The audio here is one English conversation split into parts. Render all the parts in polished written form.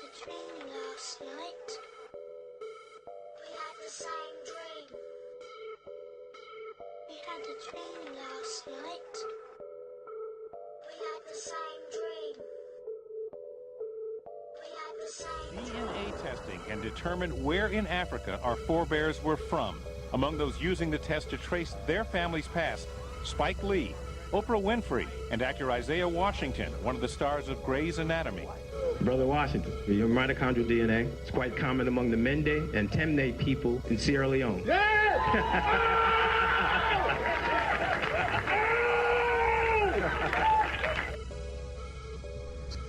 a dream last night. We had the same dream. We had a dream last night. We had the same dream. We had the same DNA testing can determine where in Africa our forebears were from. Among those using the test to trace their family's past, Spike Lee, Oprah Winfrey, and actor Isaiah Washington, one of the stars of Grey's Anatomy. Brother Washington, your mitochondrial DNA is quite common among the Mende and Temne people in Sierra Leone.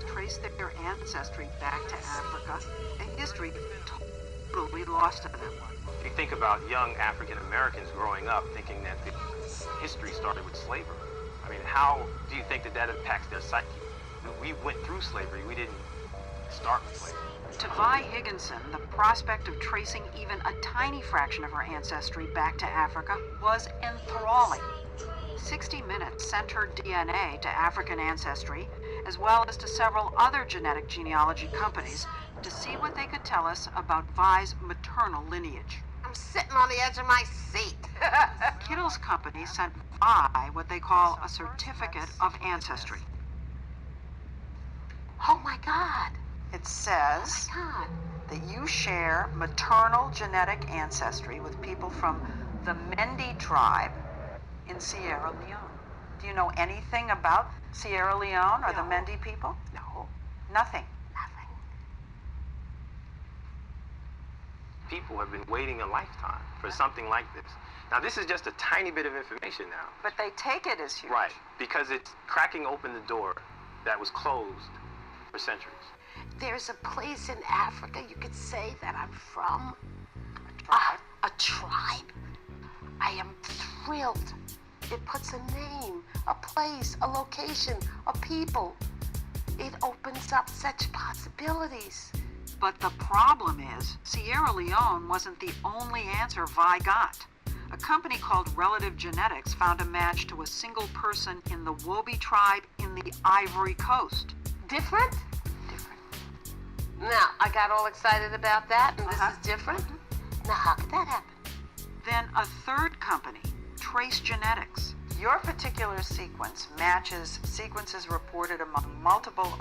Trace their ancestry back to Africa, a history totally lost to them. If you think about young African Americans growing up thinking that the history started with slavery, I mean, how do you think that that impacts their psyche? We went through slavery, we didn't start with slavery. To Vi Higginson, the prospect of tracing even a tiny fraction of her ancestry back to Africa was enthralling. 60 Minutes sent her DNA to African Ancestry, as well as to several other genetic genealogy companies, to see what they could tell us about Vi's maternal lineage. I'm sitting on the edge of my seat. Kittle's company sent Vi what they call a certificate of ancestry. Oh my God. It says God. that you share maternal genetic ancestry with people from the Mende tribe in Sierra Leone. Do you know anything about Sierra Leone or the Mende people? No. Nothing. Nothing. People have been waiting a lifetime for something like this. Now, this is just a tiny bit of information now. But they take it as huge. Right, because it's cracking open the door that was closed for centuries. There's a place in Africa you could say that I'm from. A tribe. A tribe. I am thrilled. It puts a name, a place, a location, a people. It opens up such possibilities. But the problem is, Sierra Leone wasn't the only answer Vi got. A company called Relative Genetics found a match to a single person in the Wobi tribe in the Ivory Coast. Different? Different. Now, I got all excited about that, and this is different. Now, how could that happen? Then a third company, Trace Genetics. Your particular sequence matches sequences reported among multiple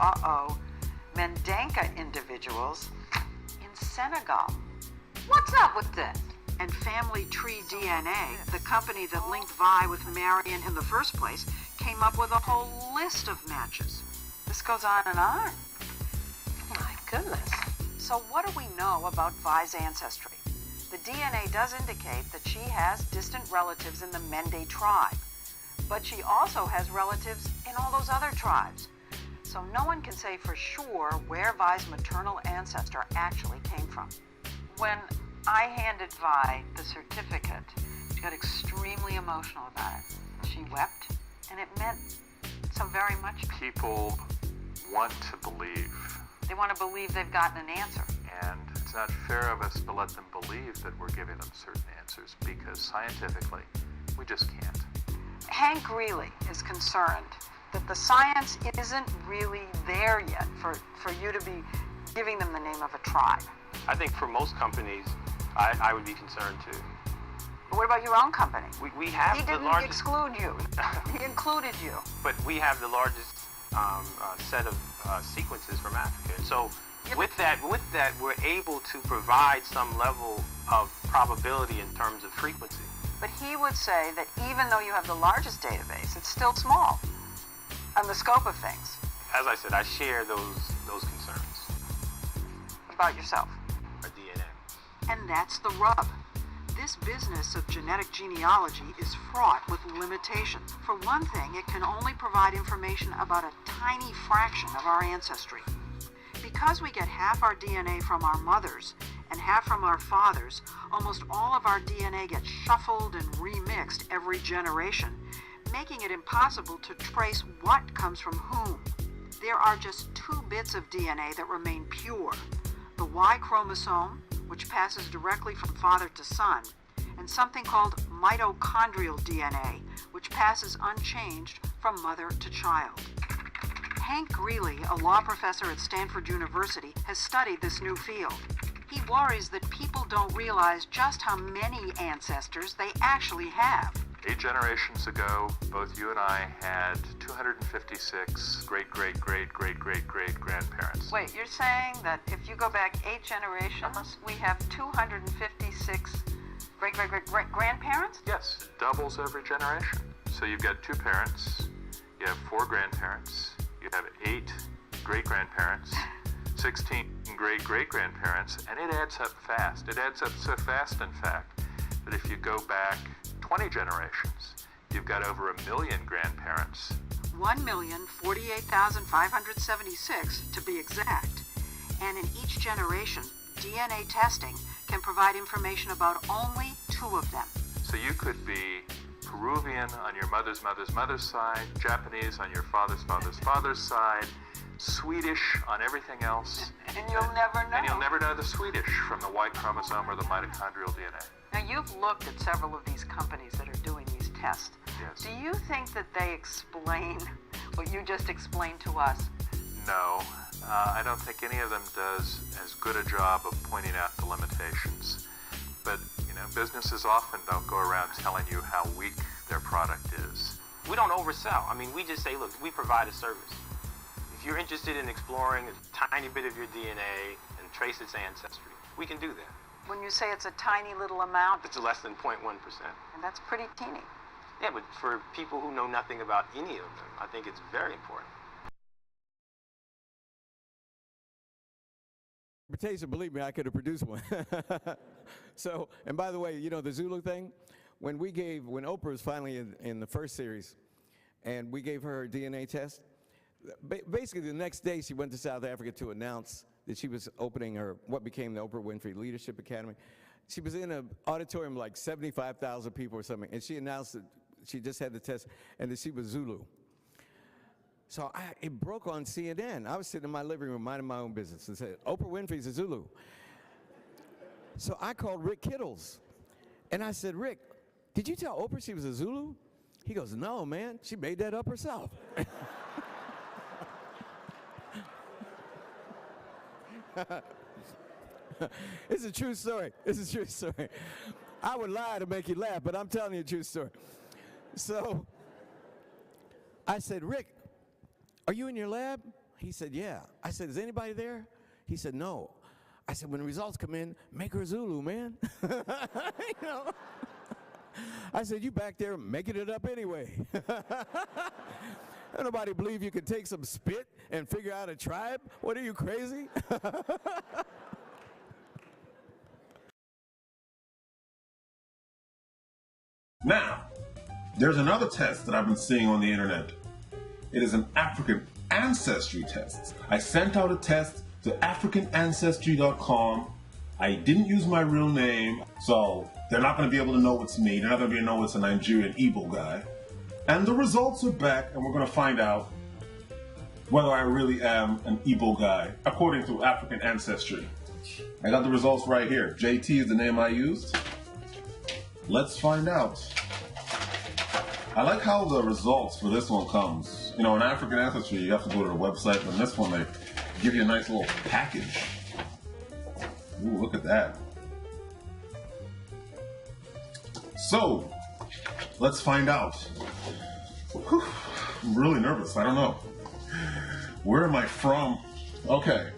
Mendenka individuals in Senegal. What's up with this? And Family Tree DNA, the company that linked Vi with Marion in the first place, came up with a whole list of matches. This goes on and on. My goodness. So what do we know about Vi's ancestry? The DNA does indicate that she has distant relatives in the Mende tribe, but she also has relatives in all those other tribes. So no one can say for sure where Vi's maternal ancestor actually came from. When I handed Vi the certificate, she got extremely emotional about it. She wept, and it meant so very much. People want to believe, They want to believe they've gotten an answer. and it's not fair of us to let them believe that we're giving them certain answers, because scientifically, we just can't. Hank Greeley is concerned that the science isn't really there yet for you to be giving them the name of a tribe. I think for most companies, I would be concerned too. But what about your own company? We have He the didn't largest, exclude you. He included you. but we have the largest set of sequences from Africa. So with that, we're able to provide some level of probability in terms of frequency. But he would say that even though you have the largest database, it's still small on the scope of things. As I said, I share those concerns. About yourself. Our DNA. And that's the rub. This business of genetic genealogy is fraught with limitations. For one thing, it can only provide information about a tiny fraction of our ancestry. Because we get half our DNA from our mothers and half from our fathers, almost all of our DNA gets shuffled and remixed every generation, making it impossible to trace what comes from whom. There are just 2 bits of DNA that remain pure: the Y chromosome, which passes directly from father to son, and something called mitochondrial DNA, which passes unchanged from mother to child. Hank Greeley, a law professor at Stanford University, has studied this new field. He worries that people don't realize just how many ancestors they actually have. 8 generations ago, both you and I had 256 great-great-great-great-great-great-grandparents. Wait, you're saying that if you go back 8 generations, we have 256 great-great-great-grandparents? Yes, it doubles every generation. So you've got 2 parents, you have 4 grandparents, you have 8 great-grandparents, 16 great-great-grandparents, and it adds up fast. It adds up so fast, in fact, that if you go back 20 generations, you've got over 1 million grandparents. 1,048,576 to be exact. And in each generation, DNA testing can provide information about only 2 of them. So you could be Peruvian on your mother's mother's mother's side, Japanese on your father's father's father's side, Swedish on everything else. And you'll never know. And you'll never know the Swedish from the Y chromosome or the mitochondrial DNA. Now, you've looked at several of these companies that are doing these tests. Yes. Do you think that they explain what you just explained to us? No, I don't think any of them does as good a job of pointing out the limitations. But, businesses often don't go around telling you how weak their product is. We don't oversell. I mean, we just say, look, we provide a service. If you're interested in exploring a tiny bit of your DNA and trace its ancestry, we can do that. When you say it's a tiny little amount, It's less than 0.1%. and that's pretty teeny. Yeah, but for people who know nothing about any of them, I think it's very important. Reputation, believe me, I could have produced one. So, and by the way, the Zulu thing, when Oprah was finally in the first series, and we gave her DNA test, basically the next day she went to South Africa to announce that she was opening what became the Oprah Winfrey Leadership Academy. She was in an auditorium like 75,000 people or something, and she announced that she just had the test and that she was Zulu. So it broke on CNN. I was sitting in my living room minding my own business and said, Oprah Winfrey's a Zulu. So I called Rick Kittles, and I said, Rick, did you tell Oprah she was a Zulu? He goes, no, man, she made that up herself. It's a true story. It's a true story. I would lie to make you laugh, but I'm telling you a true story. So I said, Rick, are you in your lab? He said, yeah. I said, is anybody there? He said, no. I said, when the results come in, make her Zulu, man. I said, you back there making it up anyway. Nobody believe you could take some spit and figure out a tribe? What, are you crazy? Now, there's another test that I've been seeing on the internet. It is an African ancestry test. I sent out a test to AfricanAncestry.com. I didn't use my real name, so they're not going to be able to know it's me. They're not going to be able to know it's a Nigerian Igbo guy. And the results are back, and we're going to find out whether I really am an Igbo guy, according to African Ancestry. I got the results right here. JT is the name I used. Let's find out. I like how the results for this one comes. In African Ancestry, you have to go to the website, but in this one, they give you a nice little package. Ooh, look at that. So, let's find out. Whew, I'm really nervous. I don't know. Where am I from? Okay.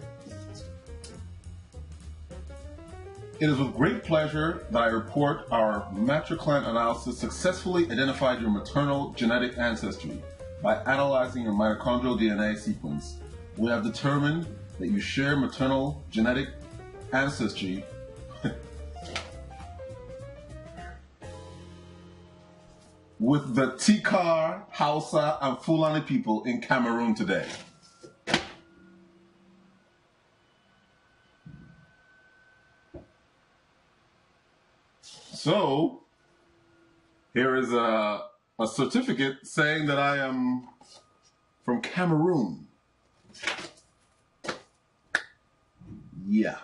It is with great pleasure that I report our matriclant analysis successfully identified your maternal genetic ancestry by analyzing your mitochondrial DNA sequence. We have determined that you share maternal genetic ancestry with the Tikar, Hausa, and Fulani people in Cameroon today. So, here is a certificate saying that I am from Cameroon. Yeah.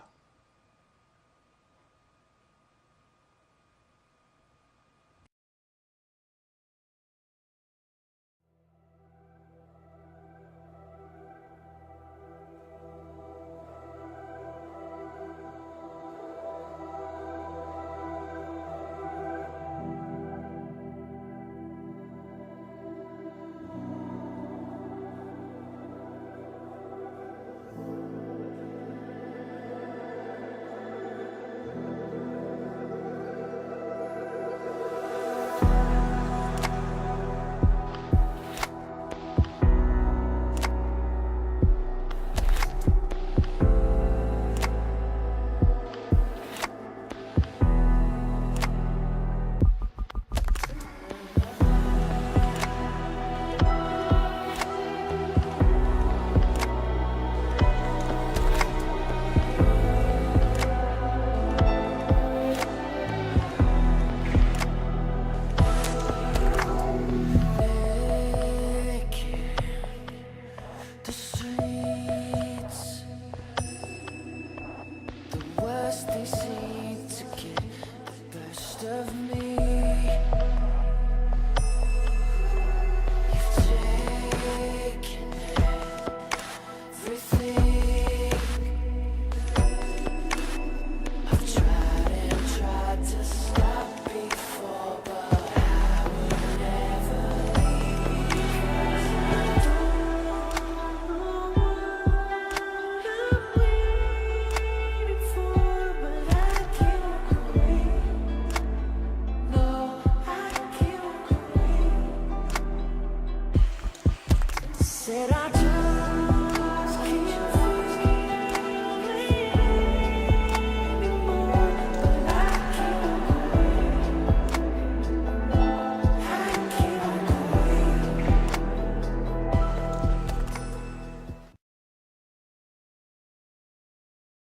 SDC.